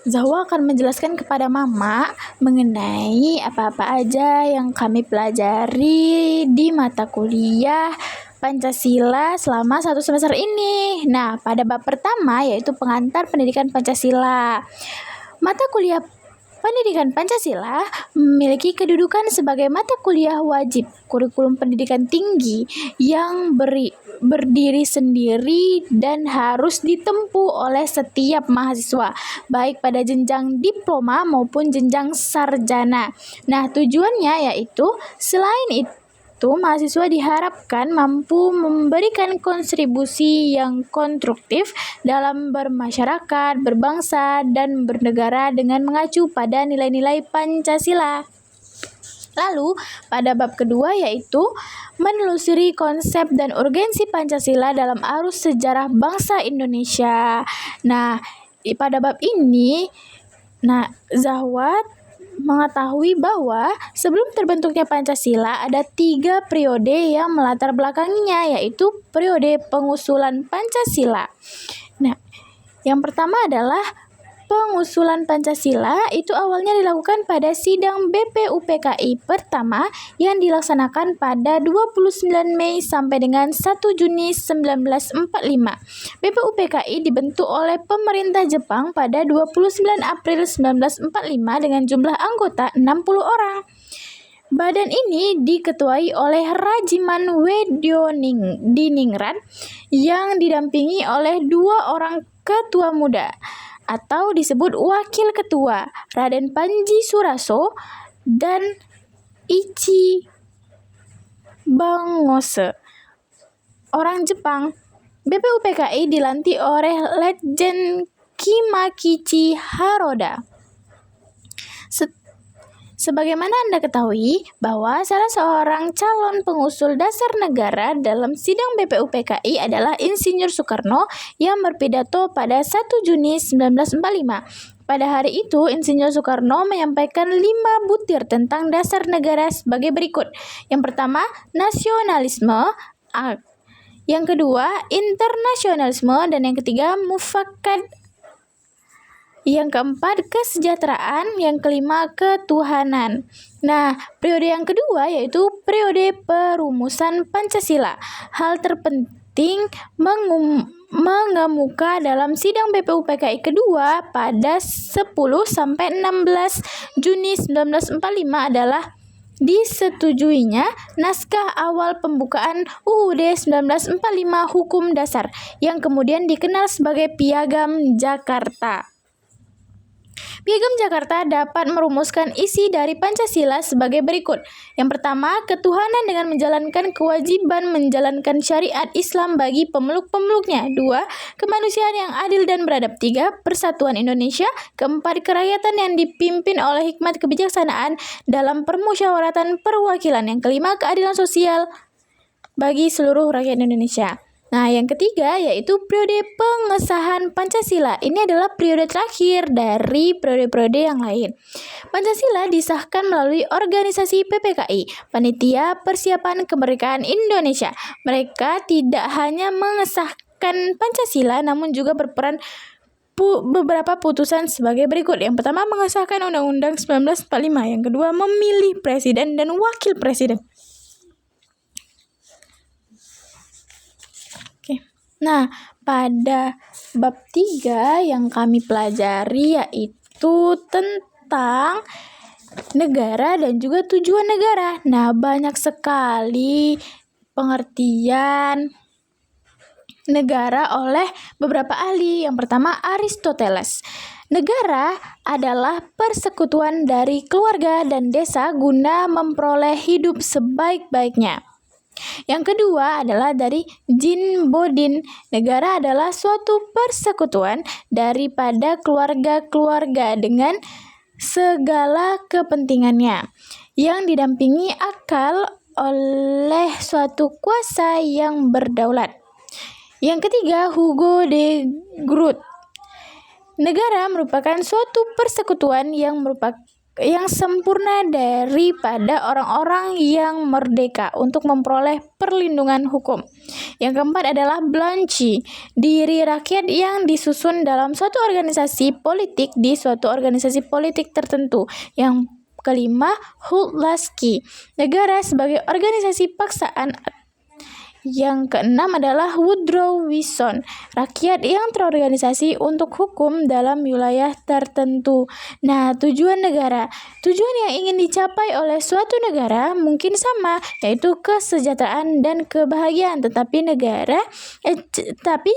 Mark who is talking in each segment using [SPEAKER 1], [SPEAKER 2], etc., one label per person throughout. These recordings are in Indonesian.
[SPEAKER 1] Zahwa akan menjelaskan kepada Mama mengenai apa-apa aja yang kami pelajari di mata kuliah Pancasila selama 1 semester ini. Nah, pada bab pertama yaitu pengantar pendidikan Pancasila. Mata kuliah Pendidikan Pancasila memiliki kedudukan sebagai mata kuliah wajib kurikulum pendidikan tinggi yang berdiri sendiri dan harus ditempuh oleh setiap mahasiswa, baik pada jenjang diploma maupun jenjang sarjana. Nah, tujuannya yaitu selain itu mahasiswa diharapkan mampu memberikan kontribusi yang konstruktif dalam bermasyarakat, berbangsa, dan bernegara dengan mengacu pada nilai-nilai Pancasila. Lalu, pada bab kedua yaitu menelusuri konsep dan urgensi Pancasila dalam arus sejarah bangsa Indonesia. Nah, pada bab ini, Zahwa mengetahui bahwa sebelum terbentuknya Pancasila ada 3 periode yang melatar belakanginya, yaitu periode pengusulan Pancasila. Nah, yang pertama adalah pengusulan Pancasila itu awalnya dilakukan pada sidang BPUPKI pertama yang dilaksanakan pada 29 Mei sampai dengan 1 Juni 1945. BPUPKI dibentuk oleh pemerintah Jepang pada 29 April 1945 dengan jumlah anggota 60 orang. Badan ini diketuai oleh Rajiman Diningrat yang didampingi oleh 2 orang ketua muda atau disebut wakil ketua, Raden Panji Suraso dan Ichi Bangose, orang Jepang. BPUPKI dilantik oleh Letjen Kimakichi Haroda. Sebagaimana Anda ketahui bahwa salah seorang calon pengusul dasar negara dalam sidang BPUPKI adalah Insinyur Soekarno yang berpidato pada 1 Juni 1945. Pada hari itu, Insinyur Soekarno menyampaikan 5 butir tentang dasar negara sebagai berikut. Yang pertama, nasionalisme. Yang kedua, internasionalisme. Dan yang ketiga, mufakat. Yang keempat, kesejahteraan. Yang kelima, ketuhanan. Nah, periode yang kedua yaitu periode perumusan Pancasila. Hal terpenting mengemuka dalam sidang BPUPKI kedua pada 10 sampai 16 Juni 1945 adalah disetujuinya naskah awal pembukaan UUD 1945 Hukum Dasar yang kemudian dikenal sebagai Piagam Jakarta. Piagam Jakarta dapat merumuskan isi dari Pancasila sebagai berikut. Yang pertama, ketuhanan dengan menjalankan kewajiban menjalankan syariat Islam bagi pemeluk-pemeluknya. 2, kemanusiaan yang adil dan beradab. 3, persatuan Indonesia. 4, kerakyatan yang dipimpin oleh hikmat kebijaksanaan dalam permusyawaratan perwakilan. Yang kelima, keadilan sosial bagi seluruh rakyat Indonesia. Nah, yang ketiga yaitu periode pengesahan Pancasila. Ini adalah periode terakhir dari periode-periode yang lain. Pancasila disahkan melalui organisasi PPKI, Panitia Persiapan Kemerdekaan Indonesia. Mereka tidak hanya mengesahkan Pancasila, namun juga berperan beberapa putusan sebagai berikut. Yang pertama, mengesahkan Undang-Undang 1945. Yang kedua, memilih presiden dan wakil presiden. Nah, pada bab 3 yang kami pelajari yaitu tentang negara dan juga tujuan negara. Nah, banyak sekali pengertian negara oleh beberapa ahli. Yang pertama, Aristoteles. Negara adalah persekutuan dari keluarga dan desa guna memperoleh hidup sebaik-baiknya. Yang kedua adalah dari Jean Bodin. Negara adalah suatu persekutuan daripada keluarga-keluarga dengan segala kepentingannya yang didampingi akal oleh suatu kuasa yang berdaulat. Yang ketiga, Hugo de Groot. Negara merupakan suatu persekutuan yang merupakan yang sempurna daripada orang-orang yang merdeka untuk memperoleh perlindungan hukum. Yang keempat adalah Blanchi, diri rakyat yang disusun dalam suatu organisasi politik di suatu organisasi politik tertentu. Yang kelima, Hultlaski, negara sebagai organisasi paksaan. Yang keenam adalah Woodrow Wilson, rakyat yang terorganisasi untuk hukum dalam wilayah tertentu. Nah, tujuan negara. Tujuan yang ingin dicapai oleh suatu negara mungkin sama, yaitu kesejahteraan dan kebahagiaan, tapi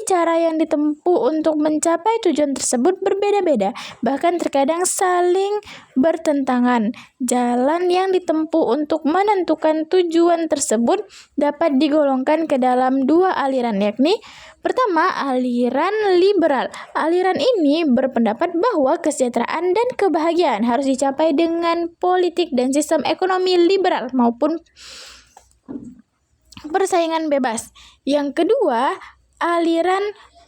[SPEAKER 1] cara yang ditempuh untuk mencapai tujuan tersebut berbeda-beda, bahkan terkadang saling bertentangan. Jalan yang ditempuh untuk menentukan tujuan tersebut dapat digolongkan ke dalam dua aliran, yakni pertama, aliran liberal. Aliran ini berpendapat bahwa kesejahteraan dan kebahagiaan harus dicapai dengan politik dan sistem ekonomi liberal maupun persaingan bebas. Yang kedua, aliran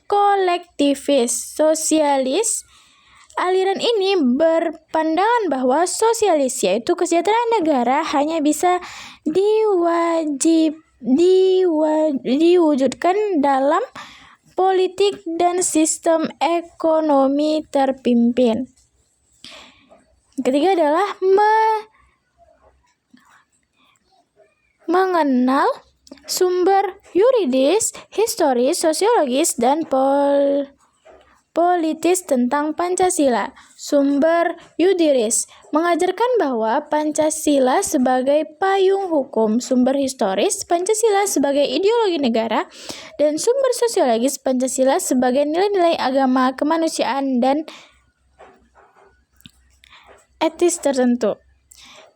[SPEAKER 1] kolektivis sosialis. Aliran ini berpandangan bahwa sosialis, yaitu kesejahteraan negara, hanya bisa diwujudkan dalam politik dan sistem ekonomi terpimpin. Ketiga adalah mengenal sumber yuridis, historis, sosiologis, dan politis tentang Pancasila. Sumber yuridis mengajarkan bahwa Pancasila sebagai payung hukum, sumber historis Pancasila sebagai ideologi negara, dan sumber sosiologis Pancasila sebagai nilai-nilai agama, kemanusiaan, dan etis tertentu.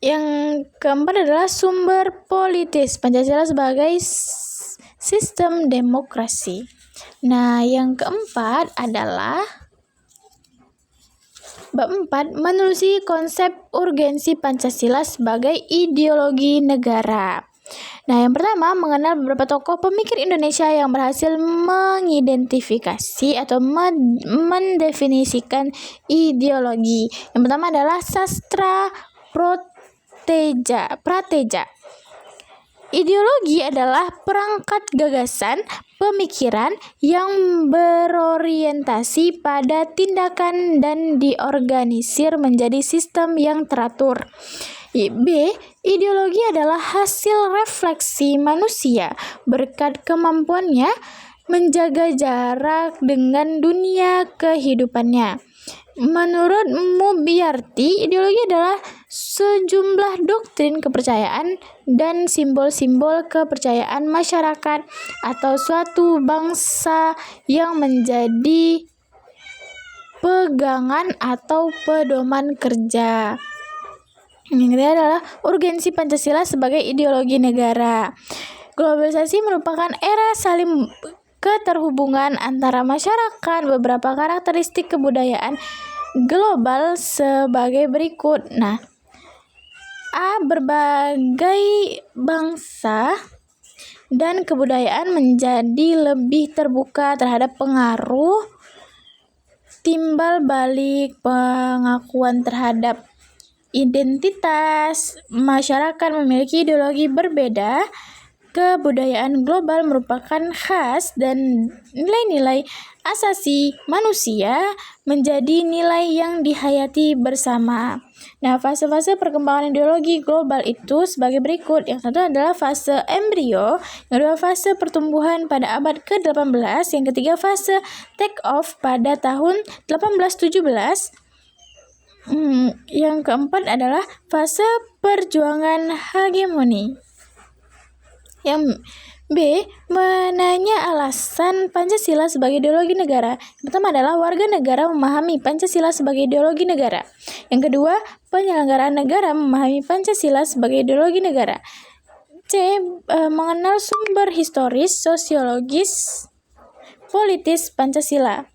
[SPEAKER 1] Yang keempat adalah sumber politis Pancasila sebagai sistem demokrasi. Nah, yang keempat adalah bab 4, menelusuri konsep urgensi Pancasila sebagai ideologi negara. Nah, yang pertama, mengenal beberapa tokoh pemikir Indonesia yang berhasil mengidentifikasi atau mendefinisikan ideologi. Yang pertama adalah Sastra Prateja. Ideologi adalah perangkat gagasan pemikiran yang berorientasi pada tindakan dan diorganisir menjadi sistem yang teratur. B. Ideologi adalah hasil refleksi manusia berkat kemampuannya menjaga jarak dengan dunia kehidupannya. Menurut Mubyarti, ideologi adalah sejumlah doktrin kepercayaan dan simbol-simbol kepercayaan masyarakat atau suatu bangsa yang menjadi pegangan atau pedoman kerja. Yang ketiga adalah urgensi Pancasila sebagai ideologi negara. Globalisasi merupakan era saling keterhubungan antara masyarakat. Beberapa karakteristik kebudayaan global sebagai berikut. Nah, A. Berbagai bangsa dan kebudayaan menjadi lebih terbuka terhadap pengaruh timbal balik pengakuan terhadap identitas. Masyarakat memiliki ideologi berbeda. Kebudayaan global merupakan khas dan nilai-nilai asasi manusia menjadi nilai yang dihayati bersama. Nah, fase-fase perkembangan ideologi global itu sebagai berikut. Yang satu adalah fase embrio, yang kedua fase pertumbuhan pada abad ke-18, yang ketiga fase take off pada tahun 1817. Yang keempat adalah fase perjuangan hegemoni. Yang B. Menanya alasan Pancasila sebagai ideologi negara. Yang pertama adalah warga negara memahami Pancasila sebagai ideologi negara. Yang kedua, penyelenggaraan negara memahami Pancasila sebagai ideologi negara. C. Mengenal sumber historis, sosiologis, politis Pancasila.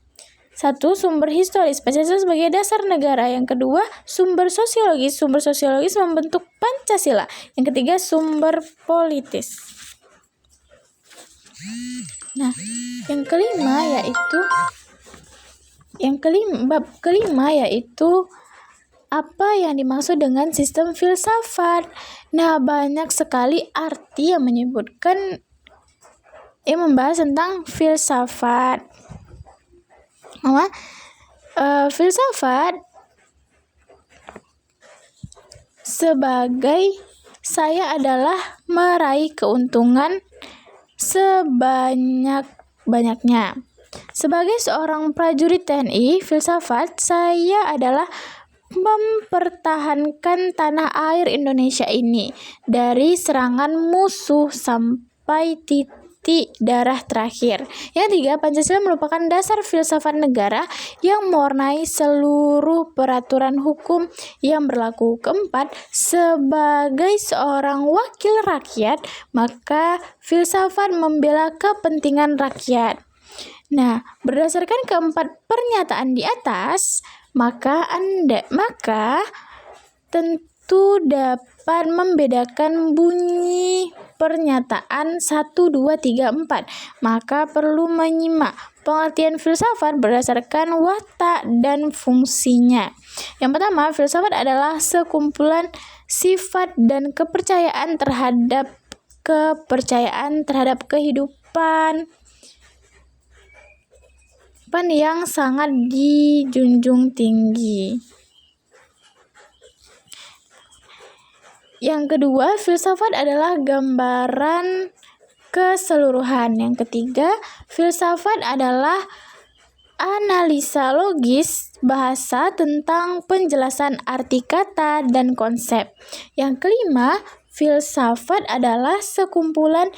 [SPEAKER 1] 1. Sumber historis Pancasila sebagai dasar negara. Yang kedua, sumber sosiologis. Sumber sosiologis membentuk Pancasila. Yang ketiga, sumber politis. Nah, bab kelima yaitu Apa yang dimaksud dengan sistem filsafat? Nah, banyak sekali arti yang membahas tentang filsafat. Filsafat sebagai saya adalah meraih keuntungan sebanyak-banyaknya. Sebagai seorang prajurit TNI, filsafat saya adalah mempertahankan tanah air Indonesia ini dari serangan musuh sampai titik darah terakhir. Yang tiga, Pancasila merupakan dasar filsafat negara yang mewarnai seluruh peraturan hukum yang berlaku. Keempat, sebagai seorang wakil rakyat, maka filsafat membela kepentingan rakyat. Nah, berdasarkan keempat pernyataan di atas, maka tentu dapat membedakan bunyi pernyataan 1, 2, 3, 4. Maka perlu menyimak pengertian filsafat berdasarkan watak dan fungsinya. Yang pertama, filsafat adalah sekumpulan sifat dan kepercayaan terhadap kehidupan yang sangat dijunjung tinggi. Yang kedua, filsafat adalah gambaran keseluruhan. Yang ketiga, filsafat adalah analisa logis bahasa tentang penjelasan arti kata dan konsep. Yang kelima, filsafat adalah sekumpulan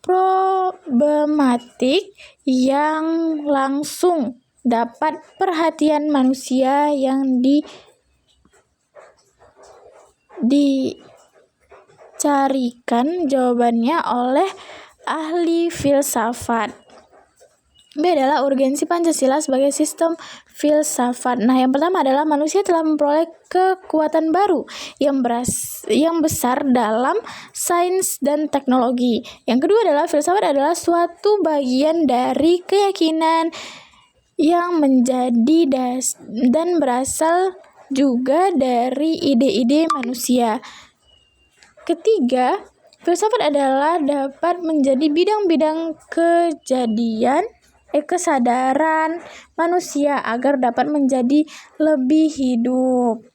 [SPEAKER 1] problematik yang langsung dapat perhatian manusia yang dicarikan jawabannya oleh ahli filsafat. B adalah urgensi Pancasila sebagai sistem filsafat. Nah, yang pertama adalah manusia telah memperoleh kekuatan baru yang besar dalam sains dan teknologi. Yang kedua adalah filsafat adalah suatu bagian dari keyakinan yang menjadi dan berasal juga dari ide-ide manusia. Ketiga, filsafat adalah dapat menjadi bidang-bidang kesadaran manusia agar dapat menjadi lebih hidup.